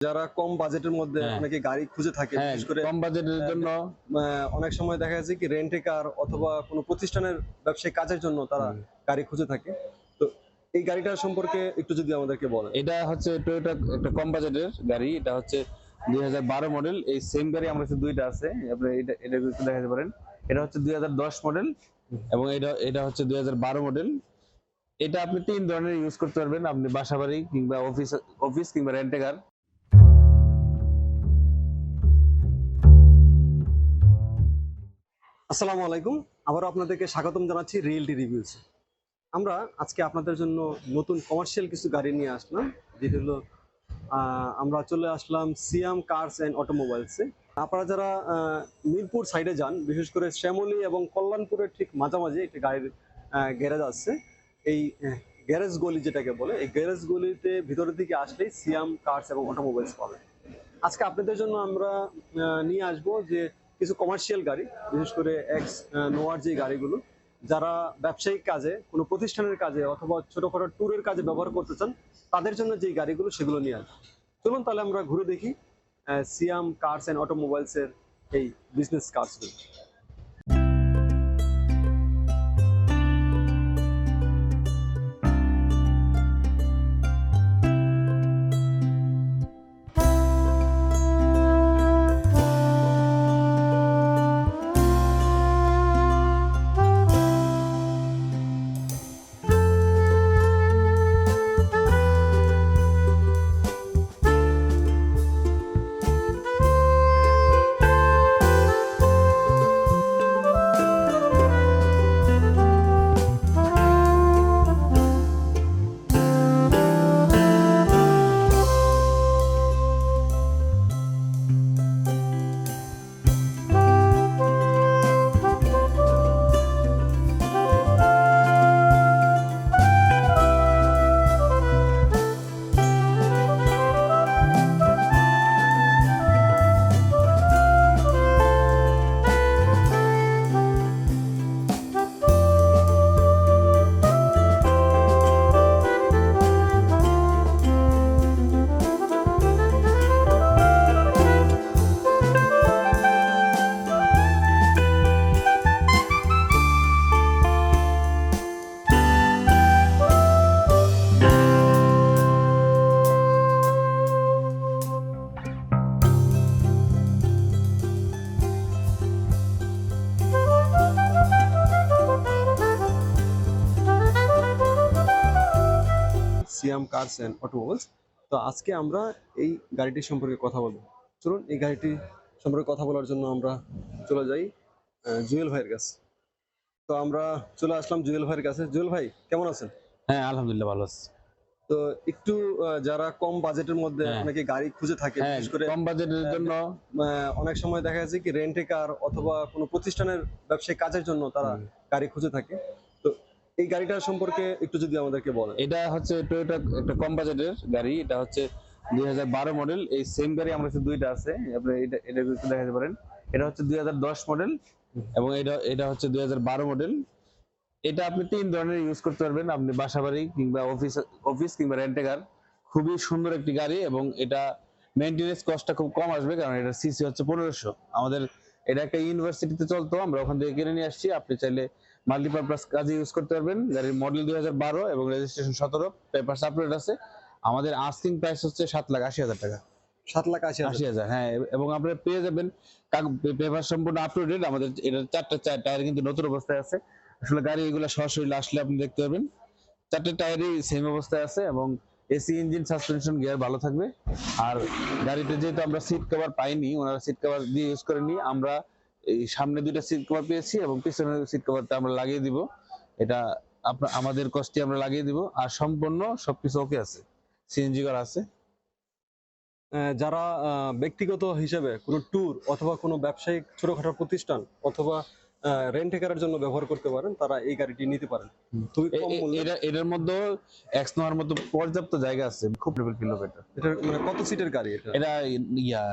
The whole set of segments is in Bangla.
যারা কম বাজেটের মধ্যে হ্যাঁ, অনেকে গাড়ি খুঁজে থাকে, হ্যাঁ, বিশেষ করে কম বাজেটের জন্য অনেক সময় দেখা যাচ্ছে কি রেন্টে কার অথবা কোনো প্রতিষ্ঠানের ব্যবসায়িক কাজের জন্য তারা হুম, গাড়ি খুঁজে থাকে। তো এই গাড়িটার সম্পর্কে একটু যদি আমাদেরকে বলেন। এটা হচ্ছে টয়োটা একটা কম বাজেটের গাড়ি। এটা হচ্ছে 2012 মডেল। এই সেম গাড়ি আমার কাছে দুইটা আছে। আপনি এটা একটু দেখাতে পারেন। এটা হচ্ছে 2010 মডেল হুম। এবং এটা হচ্ছে 2012 মডেল। এটা আপনি তিন ধরনের ইউজ করতে পারবেন। আপনি বাসাবাড়ি কিংবা অফিস অফিস কিংবা রেন্টে কার। আসসালামু আলাইকুম। আবারও আপনাদেরকে স্বাগতম জানাচ্ছি রিয়েলটি রিভিউস। আমরা আজকে আপনাদের জন্য নতুন কমার্শিয়াল কিছু গাড়ি নিয়ে আসলাম, যেটি হলো আমরা চলে আসলাম সিয়াম কার্স অ্যান্ড অটোমোবাইলসে। আপনারা যারা মিরপুর সাইডে যান, বিশেষ করে শ্যামলী এবং কল্যাণপুরের ঠিক মাঝামাঝি একটি গাড়ির গ্যারেজ আছে। এই গ্যারেজ গলি যেটাকে বলে, এই গ্যারেজ গলিতে ভিতরের দিকে আসলেই সিয়াম কার্স এবং অটোমোবাইলস পাবেন। আজকে আপনাদের জন্য আমরা নিয়ে আসবো যে কিছু কমার্শিয়াল গাড়ি, বিশেষ করে এক্স নোয়ার যে গাড়িগুলো, যারা ব্যবসায়িক কাজে, কোনো প্রতিষ্ঠানের কাজে অথবা ছোটখাটো ট্যুরের কাজে ব্যবহার করতে চান, তাদের জন্য যে গাড়িগুলো সেগুলো নিয়ে আসবো। চলুন তাহলে আমরা ঘুরে দেখি সিয়াম কার্স অ্যান্ড অটোমোবাইলস এর এই বিজনেস কার্সগুলো। Siam cars and automobiles. তো আজকে আমরা এই গাড়িটি সম্পর্কে কথা বলবো। চলুন এই গাড়িটি সম্পর্কে কথা বলার জন্য আমরা চলে যাই জুয়েল ভাইয়ের কাছে। তো আমরা চলে আসলাম জুয়েল ভাইয়ের কাছে। জুয়েল ভাই কেমন আছেন? হ্যাঁ, আলহামদুলিল্লাহ ভালো আছি। তো একটু যারা কম বাজেটের মধ্যে হ্যাঁ, অনেকে গাড়ি খুঁজে থাকে, হ্যাঁ, বিশেষ করে কম বাজেটের জন্য অনেক সময় দেখা যাচ্ছে কি রেন্টে কার অথবা কোনো প্রতিষ্ঠানের ব্যবসায়িক কাজের জন্য তারা হুম, গাড়ি খুঁজে থাকে। তো এই গাড়িটার সম্পর্কে একটু যদি আমাদেরকে বলেন। এটা হচ্ছে টয়োটা একটা কম বাজেটের গাড়ি। এটা হচ্ছে 2012 মডেল। এই সেম গাড়ি আমার কাছে দুইটা আছে। আপনি এটা একটু দেখাতে পারেন। এটা হচ্ছে 2010 মডেল এবং এটা হচ্ছে 2012 মডেল। এটা আপনি তিন ধরনের ইউজ করতে পারবেন। আপনি বাসাবাড়ি কিংবা অফিস অফিস কিংবা রেন্টে কার। খুবই সুন্দর একটি গাড়ি এবং এটা মেইনটেনেন্স কস্টটা খুব কম আসবে, কারণ এটা সিসি হচ্ছে 1500। আমাদের এটা একটা ইউনিভার্সিটিতে চলতো, আমরা ওখান থেকে কিনে নিয়ে আসছি। আপনি চাইলে মাল্টিপারপাস কাজে ইউজ করতে পারবেন। গাড়ির মডেল 2012 এবং রেজিস্ট্রেশন 17, পেপারস আপলোড আছে। আমাদের আস্কিং প্রাইস হচ্ছে 7,80,000 টাকা। 7,80,000। 80,000, হ্যাঁ। এবং আপনারা পেয়ে যাবেন পেপার সম্পূর্ণ আপলোডেড। আমাদের এটার চারটা টায়ার কিন্তু নতুন অবস্থায় আছে। আসলে গাড়ি এগুলো সরাসরি আসলে আপনি দেখতে পাবেন চারটে টায়ারই সেম অবস্থায় আছে এবং এসি, ইঞ্জিন, সাসপেনশন, গিয়ার ভালো থাকবে। আর গাড়িতে যেহেতু আমরা সিট কভার পাইনি, ওনারা সিট কভার দিয়ে ইউজ করেনি, আমরা এই সামনে দুইটা সিট কভার পেয়েছি এবং পিছনের সিট কভারটা আমরা লাগিয়ে দিব। এটা আমাদের কষ্টে আমরা লাগিয়ে দিব। আর সম্পূর্ণ সবকিছু ওকে আছে, সিএনজি করা আছে। যারা ব্যক্তিগত হিসেবে কোনো ট্যুর অথবা কোনো ব্যবসায়িক ছোটখাটো প্রতিষ্ঠান অথবা রেন্ট করার জন্য ব্যবহার করতে পারেন, তারা এই গাড়িটি নিতে পারেন খুবই কম মূল্যে। এটার মধ্যে এক্স নেওয়ার মতো পর্যাপ্ত জায়গা আছে, খুব কিলোমিটার। এটা মানে কত সিটের গাড়ি এটা? এটা ইয়া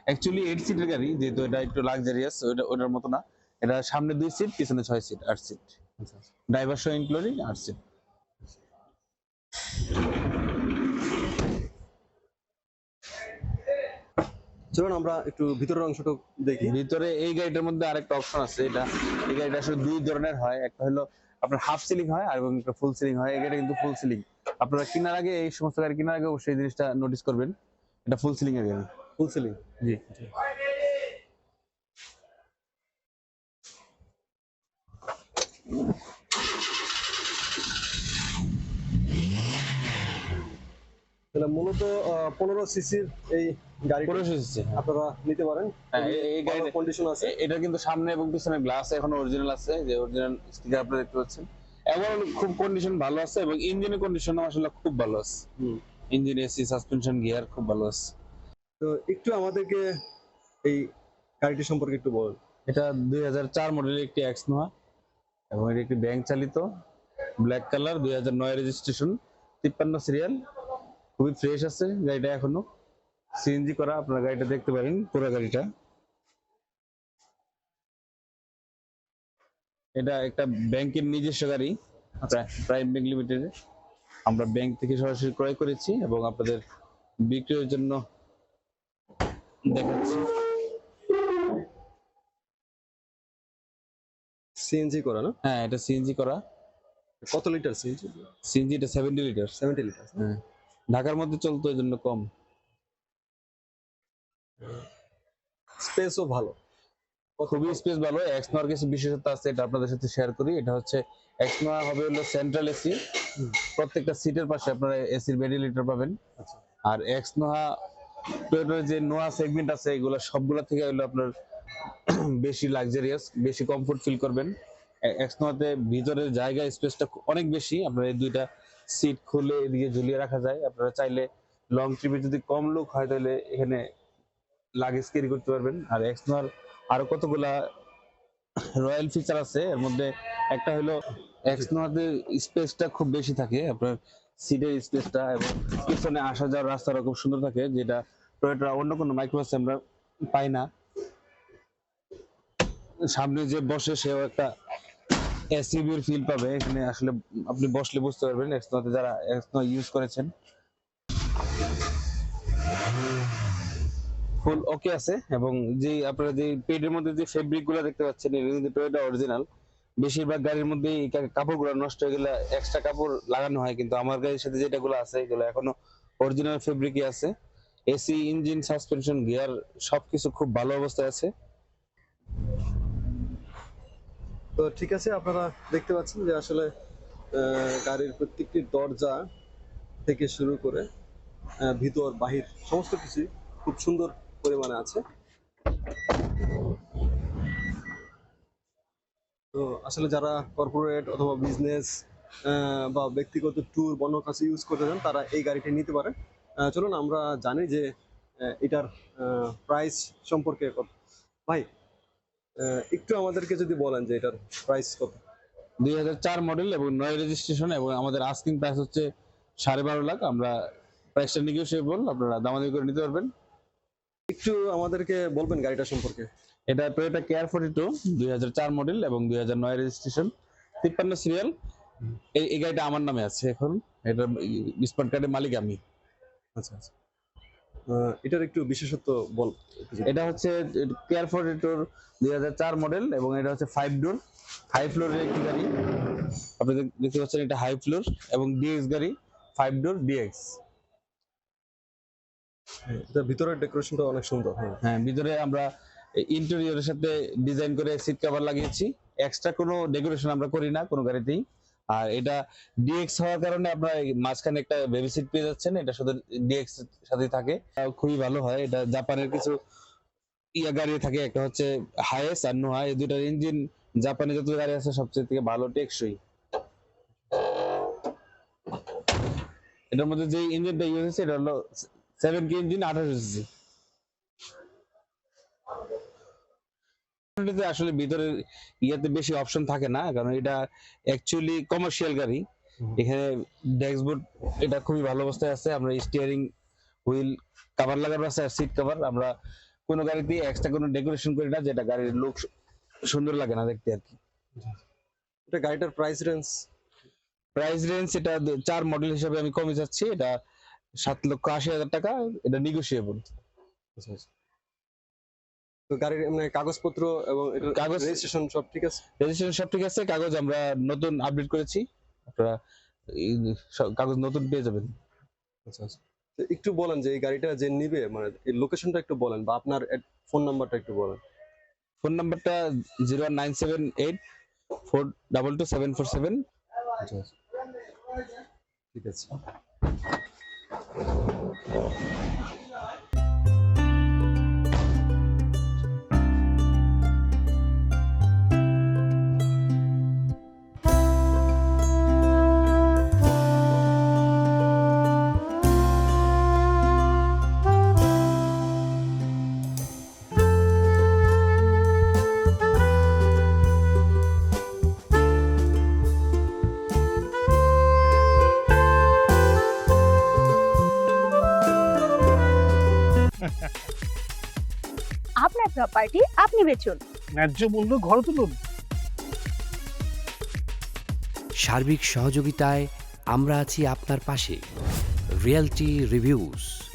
অ্যাকচুয়ালি 8 সিটের গাড়ি, যেহেতু এটা একটু লাক্সারিয়াস, ওটার মতো না। এটা সামনে 2 সিট, পিছনে 6 সিট, 8 সিট। আচ্ছা। ড্রাইভার সহ ইনক্লুডিং 8 সিট। চলুন আমরা একটু ভিতরের অংশটা দেখি। ভিতরে এই গাড়িটার মধ্যে আরেকটা অপশন আছে, এটা এই গাড়িটা আসলে দুই ধরনের হয়, একটা হলো আপনার হাফ সিলিং হয় আর এবং একটা ফুল সিলিং হয়। এই গাড়িটা কিন্তু ফুল সিলিং। আপনারা কেনার আগে, এই সমস্ত গাড়ি কেনার আগে অবশ্যই এই জিনিসটা নোটিস করবেন, এটা ফুল সিলিং এর গাড়ি। Full ceiling. জি। তাহলে মূলত 15 সিসির এই গাড়িটা 1500 সিসি। আপনারা নিতে পারেন। হ্যাঁ, এই গাড়িটা কন্ডিশন আছে। এটা কিন্তু সামনে এবং পিছনে গ্লাস এখনো অরিজিনাল আছে, যে অরিজিনাল স্টিকার আপনারা দেখতে পাচ্ছেন। এবং খুব কন্ডিশন ভালো আছে এবং ইঞ্জিনের কন্ডিশন আসলে খুব ভালো আছে। ইঞ্জিন, এসি, সাসপেনশন, গিয়ার খুব ভালো আছে। তো একটু আমাদেরকে এই গাড়িটি সম্পর্কে একটু বলুন। এটা 2004 মডেলের একটি এক্স নোয়া এবং এটি একটি ব্যাংক চালিত, ব্ল্যাক কালার, 2009 রেজিস্ট্রেশন, 53 সিরিয়াল, খুবই ফ্রেশ আছে গাড়িটা এখনো। সিএনজি করা, আপনারা গাড়িটা দেখতে পারেন পুরো গাড়িটা। এটা একটা ব্যাংকের নিজস্ব গাড়ি, প্রাইম ব্যাংক লিমিটেড। আমরা ব্যাংক থেকে সরাসরি ক্রয় করেছি এবং আপনাদের বিক্রয়ের জন্য দেখাচ্ছি। সিএনজি করা না? হ্যাঁ, এটা সিএনজি করা। কত লিটার সিএনজি? সিএনজি এটা 70 লিটার। 70 লিটার। হ্যাঁ, ঢাকার মধ্যে চলতো এই জন্য কম। স্পেসও ভালো। খুবই স্পেস ভালো। এক্স নোয়ার কিছু বিশেষত্ব আছে, এটা আপনাদের সাথে শেয়ার করি। এটা হচ্ছে এক্স নোয়া হবে হলো সেন্ট্রাল এসি, প্রত্যেকটা সিটের পাশে আপনারা এসির ভেন্টিলেটর পাবেন। আচ্ছা। আর এক্স নোয়া টয়োটার যে নোয়া সেগমেন্ট আছে এগুলো সবগুলা থেকে হলো আপনার বেশি লাক্সারিয়াস, বেশি কমফোর্ট ফিল করবেন। এক্স নোয়াতে ভিতরের জায়গা স্পেসটা অনেক বেশি, আপনার এই দুইটা সিট খুলে এদিকে ঝুলিয়ে রাখা যায়। আপনারা চাইলে লং ট্রিপে যদি কম লোক হয় তাহলে এখানে লাগেজ ক্যারি করতে পারবেন। আর এক্স নোয়ার আরো কতগুলা রয়্যাল ফিচার আছে, এর মধ্যে একটা হলো এক্স নোয়াতে স্পেসটা খুব বেশি থাকে, আপনার সিটের স্পেসটা এবং পিছনে আসা যাওয়ার রাস্তাটা খুব সুন্দর থাকে, যেটা টয়োটা অন্য কোনো মাইক্রোবাসে আমরা পাই না। সামনে যে বসে সেও একটা এসইউভির ফিল পাবে, এখানে আসলে আপনি বসলে বুঝতে পারবেন এক্স নোয়াতে যারা এক্স নোয়া ইউজ করেছেন। ফুল ওকে আছে এবং যে আপনারা যে পেডের মধ্যে যে ফেব্রিক গুলো দেখতে পাচ্ছেন এটা কিন্তু টয়োটা অরিজিনাল। বেশিরভাগ গাড়ির মধ্যে এই কাপড়গুলো নষ্ট হয়ে গেলে এক্সট্রা কাপড় লাগানো হয়, কিন্তু আমার গাড়ির সাথে যেটা গুলো আছে এগুলো এখনো অরিজিনাল ফেব্রিকই আছে। এসি, ইঞ্জিন, সাসপেনশন, গিয়ার সবকিছু খুব ভালো অবস্থায় আছে। তো ঠিক আছে, আপনারা দেখতে পাচ্ছেন যে আসলে গাড়ির প্রত্যেকটি দরজা থেকে শুরু করে ভিতর বাহির সমস্ত কিছু খুব সুন্দর পরিমাণে আছে। তো আসলে যারা কর্পোরেট অথবা বিজনেস বা ব্যক্তিগত ট্যুর বন্য কাছে ইউজ করতে চান তারা এই গাড়িটি নিতে পারেন। চলুন আমরা জানি যে এটার প্রাইস সম্পর্কে কত। ভাই একটু আমাদেরকে যদি বলেন যে এটার প্রাইস কত? 2004 মডেল এবং 9 রেজিস্ট্রেশন এবং আমাদের আস্কিং প্রাইস হচ্ছে 12.5 লাখ। আমরা প্রাইসটা নেগোশিয়েবল, আপনারা দামাদামি করে নিতে পারবেন। একটু আমাদেরকে বলবেন গাড়িটা সম্পর্কে। এটা টয়োটা কেয়ার 42, 2004 মডেল এবং 2009 রেজিস্ট্রেশন, 53 সিরিয়াল। এই গাড়িটা আমার নামে আছে এখন, এটা স্পট কার্ডের মালিক আমি। আচ্ছা আচ্ছা, এটার একটু বিশেষত্ব বল একটু যদি। এটা হচ্ছে কেয়ার 42 2004 মডেল এবং এটা হচ্ছে 5 ডোর, হাই ফ্লোরের একটি গাড়ি। আপনি দেখতে পাচ্ছেন এটা হাই ফ্লোর এবং ডিএক্স গাড়ি, 5 ডোর ডিএক্স। এটা ভিতরের ডেকোরেশনটা অনেক সুন্দর। হ্যাঁ হ্যাঁ, ভিতরে আমরা ইন্টেরিয়রের সাথে ডিজাইন করে সিট কভার লাগিয়েছি। এক্সট্রা কোনো ডেকোরেশন আমরা করি না কোনো গাড়িতেই। আর এটা ডিএক্স হওয়ার কারণে আপনারা মাঝখানে একটা বেবি সিট পেয়ে যাচ্ছেন, এটা শুধু ডিএক্স সাথে থাকে, খুবই ভালো হয়। এটা জাপানের কিছু গাড়ি থাকে, একটা হচ্ছে হায়েস আর নোহা, এই দুইটার ইঞ্জিন জাপানে যত গাড়ি আছে সবচেয়ে থেকে ভালো টেকসই। এটার মধ্যে যে ইঞ্জিনটা ইউজ হয়েছে এটা হলো 7K ইঞ্জিন, 28 সিসি। এটাতে আসলে ভিতরে ইয়াতে বেশি অপশন থাকে না, কারণ এটা অ্যাকচুয়ালি কমার্শিয়াল গাড়ি। এখানে ড্যাশবোর্ড এটা খুবই ভালো অবস্থায় আছে। আমরা স্টিয়ারিং হুইল কভার লাগানো আছে আর সিট কভার। আমরা কোনো গাড়িতে এক্সট্রা কোনো ডেকোরেশন করি না, যেটা গাড়ির লুক সুন্দর লাগে না দেখতে আর কি। এটা গাড়িটার প্রাইস রেঞ্জ? প্রাইস রেঞ্জ এটা 4 মডেল হিসাবে আমি কমে যাচ্ছি, এটা 7,80,000 টাকা, এটা নেগোশিয়েবল। আচ্ছা আচ্ছা। তো গাড়ির মানে কাগজপত্র এবং কাগজ- রেজিস্ট্রেশন সব ঠিক আছে? রেজিস্ট্রেশন সব ঠিক আছে, কাগজ আমরা নতুন আপডেট করেছি, আপনারা এই কাগজ নতুন পেয়ে যাবেন। আচ্ছা আচ্ছা। তো একটু বলেন যে এই গাড়িটা যে নিবে মানে এই লোকেশনটা একটু বলেন বা আপনার ফোন নাম্বারটা একটু বলেন। ফোন নাম্বারটা 09784222747। আচ্ছা আচ্ছা। ঠিক আছে। আপনার প্রপার্টি আপনি বেচুন। ন্যায্য মূল্য ঘরে তুলুন। সার্বিক সহযোগিতায় আমরা আছি আপনার পাশে। Realty reviews.